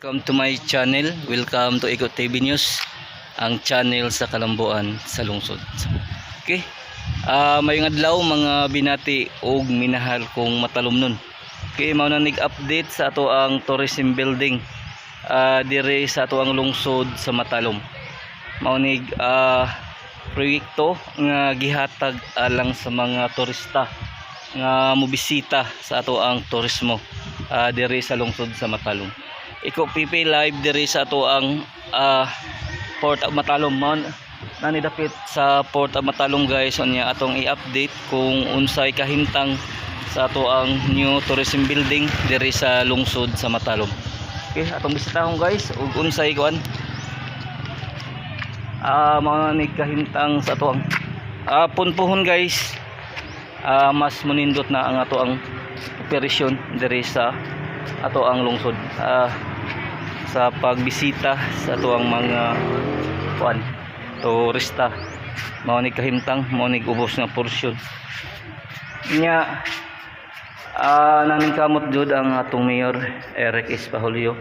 Welcome to my channel. Welcome to Ikot TV News, ang channel sa kalambuan sa lungsod. Okay. Mayong adlaw mga binati og minahal kong matalumnon. Okay, mao na nig-update sa ato ang tourism building dire sa ato ang lungsod sa Matalom. Mao nig proyekto nga gihatag alang sa mga turista nga mobisita sa ato ang turismo dire sa lungsod sa Matalom. Iko PP live diri sa ato ang Port of Matalom. Nani dapit sa Port of Matalom guys, unya atong i-update kung unsay kahimtang sa ato ang new tourism building diri sa lungsod sa Matalom. Okay, atong bisitahon guys ug unsay kuan mao ni kahimtang sa ato ang punpuhon guys. Mas munindot na ang ato ang operasyon diri sa ato ang lungsod sa pagbisita sa ato ang mga kuan turista. Mao ni kahimtang, mao ni ubos nga porsyon nya. Naning kamot jud ang atong Mayor Eric Espahulio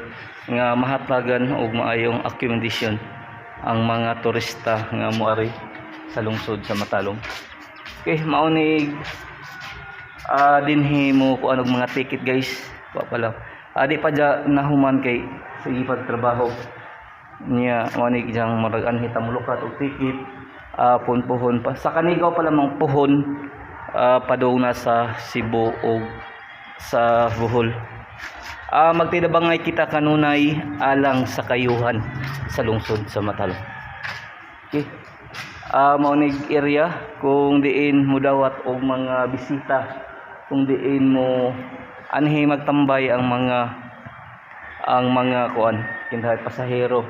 nga mahatagan og maayong accommodation ang mga turista nga moari sa lungsod sa Matalom. Okay, mao ni dinhi mo kuan og mga ticket guys. Wa pala adi pa ja nahuman kay sige pagtrabaho niya mao ni jang maragan hitamulukat og ticket punpuhon pa sa Kanigaw pala mang puhon padung na sa Cebu o sa Bohol. Magtidabangay kita kanunay alang sa kayuhan sa lungsod sa Matalom. Okay, mao ni area kung diin mudawat og mga bisita, kung diin mo anhi magtambay ang mga kuan kindahay pasahero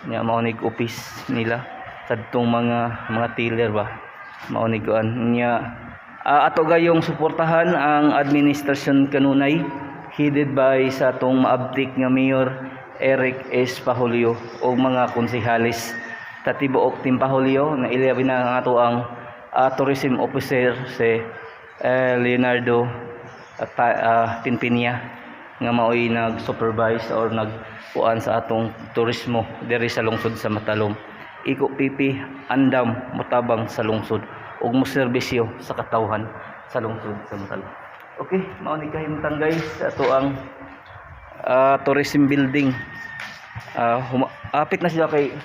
nya. Mao ni office nila kadtong mga tiller ba, mao ni kuan nya. Ato gayong suportahan ang administrasyon kanunay headed by sa atong maabtik nga Mayor Eric Espahulio o mga konsehalis tatibuok Timpahulio na ilabi na ang ato ang tourism officer si Leonardo Pinpinya nga maoy nag-supervise or nagpuan sa atong turismo diri sa lungsod sa Matalom. Iko PP andam motabang sa lungsod ug moserbisyo sa katawhan sa lungsod sa Matalom. Okay, mao ni kahimtang guys ato ang tourism building. Apit na siya kay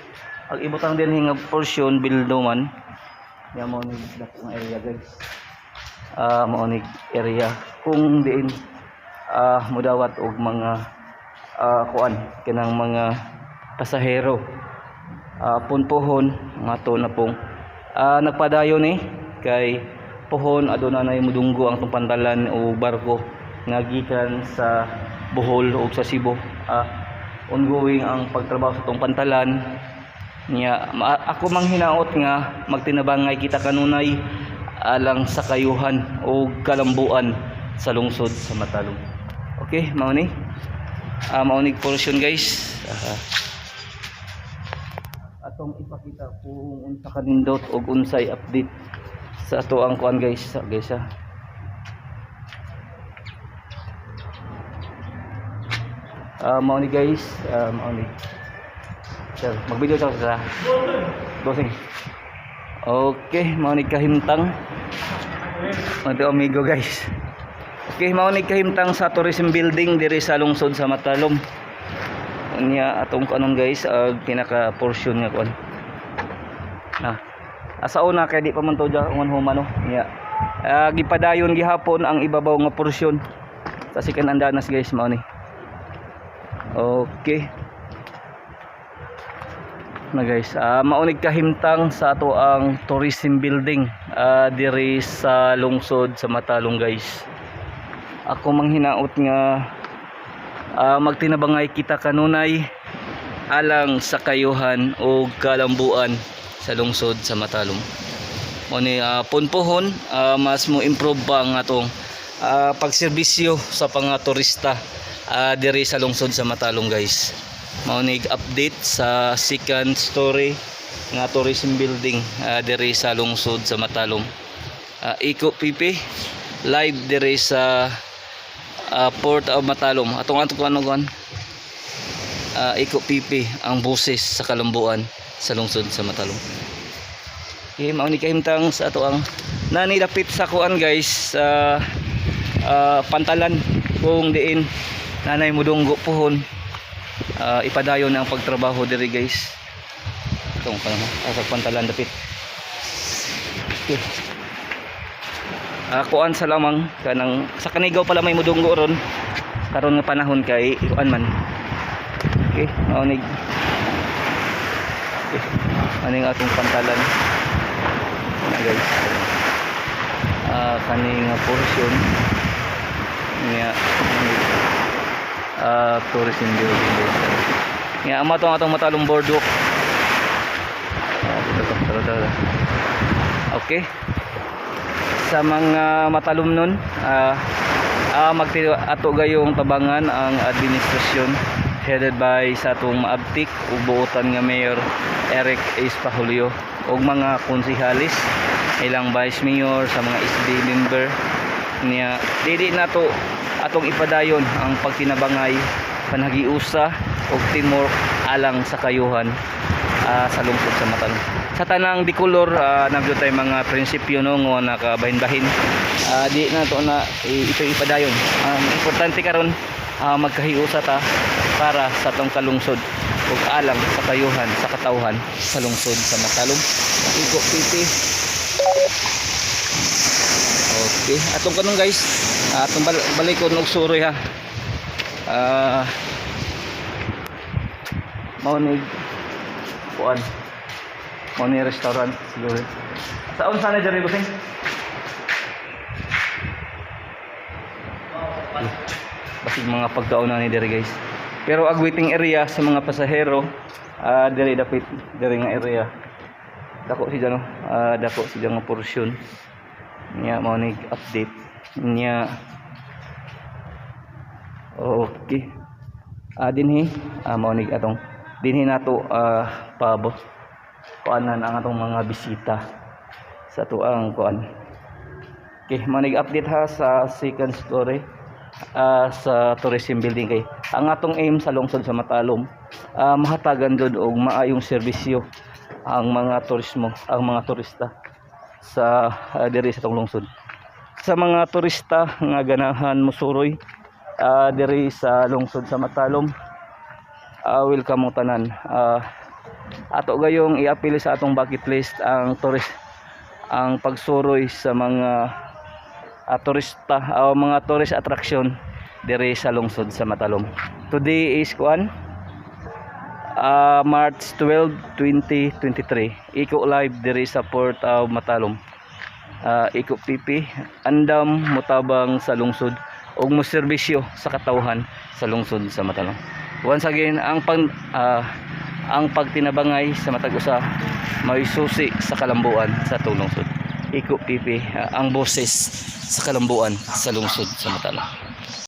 ang ibutang din nga portion bildoman ya. Mao ni dakong area guys. Mao ni area kung diin mudawat og mga kuan kinang mga pasahero punpuhon nga to na pong nagpadayon kay puhon aduna nay mudunggo ang tumpandalan o barko nga gikan sa Bohol o sa Cebu. Ongoing ang pagtrabaho sa tong pantalan niya. Ako mang hinaot nga magtinabangay kita kanunay alang sa kayuhan o kalambuan sa lungsod sa Matalom. Okay, mao ni portion guys. Atong ipakita kung unsa kanindot og unsay update sa ato ang kuan guys. Mao ni guys, mao ni sir, mag-video sa dosing. Okay, mao ni kahimtang mga amigo guys. Okay, mao ni kahimtang sa tourism building diri sa lungsod sa Matalom. Unya atong kanon guys pinaka portion nga kuan. Asa una kay di pa man to jangon humano nya. Gipadayon gihapon ang ibabaw nga portion sa sikan andanas guys, mao ni. Okay na guys, maunig kahimtang sa ato ang tourism building diri sa lungsod sa Matalom guys. Ako mang hinaot nga magtinabangay kita kanunay alang sa kayuhan o kalambuan sa lungsod sa Matalom. Mo ni punpuhon mas mo improve pa ang atong pagserbisyo sa mga turista diri sa lungsod sa Matalom guys. Mao ni update sa second story nga tourism building diri sa lungsod sa Matalom. Iko PP live diri sa Port of Matalom. Atong kuan Iko Pipi ang boses sa Kalambuan sa lungsod sa Matalom. Okay, mao ni kahimtang sa ato ang nanidapit sa kuan guys sa pantalan kung diin nanay mudunggo pohon ipadayon ang pagtrabaho diri guys. Itong sa pantalan dapit. Okay. Kuan sa lamang kanang sa Kanigaw pala may mudunggo ron karon nga panahon kay kuan man. Okay, mao ni aning atong pantalan na guys. Kaning portion niya tourism building guys. Nga ama tong atong Matalom boardwalk. Okay. Sa mga Matalom nun ato gayong tabangan ang administrasyon headed by sa atong maabtik ug buotan nga Mayor Eric Espahulio ug mga konsehalis ilang vice mayor sa mga SB member niya dili nato atong ipadayon ang pagtinabangay panhagiusa ug teamwork alang sa kayuhan sa lungsod sa Matalom. Sa tanang Bicolor nagdo tay mga prinsipyo no nga nakabahin-bahin di nato na ito ipadayon. Ang importante karon magkahiusa ta para sa atong kalungsod ug alang sa kayuhan sa katawhan sa lungsod sa Matalom. Iko Pipi. Okay, atong kanong guys, atong balikon og suroy ha. Mao ni kuan. Mao ni restaurant siguro. Saon sana diri busing? Basig mga pagkaunan ni diri guys. Pero ang waiting area sa mga pasahero diri dapit diri nga area. Dako si no, dako si nga portion. Nya mao ni update nya. Okay. Dinhi mao ni atong dinhi nato paabot kuanan ang atong mga bisita sa tuang kuan. Okay, mao ni update ha sa second story sa tourism building kay ang atong aim sa lungsod sa Matalom mahatagan jud og maayong serbisyo ang mga turismo, ang mga turista sa diri sa tong lungsod. Sa mga turista nga ganahan mosuroy diri sa lungsod sa Matalom, welcome mo tanan. Ato gayong i-appeal sa atong bucket list ang ang pagsuroy sa mga turista o mga tourist attraction diri sa lungsod sa Matalom. Today is kuan March 12, 2023. Iko live diri sa Port of Matalom. Iko Pipi andam mutabang sa lungsod ug moserbisyo sa katawhan sa lungsod sa Matalom. Once again, ang pagtinabangay sa matag usa may susi sa kalambuan sa atong lungsod. Iko Pipi ang boses sa kalambuan sa lungsod sa Matalom.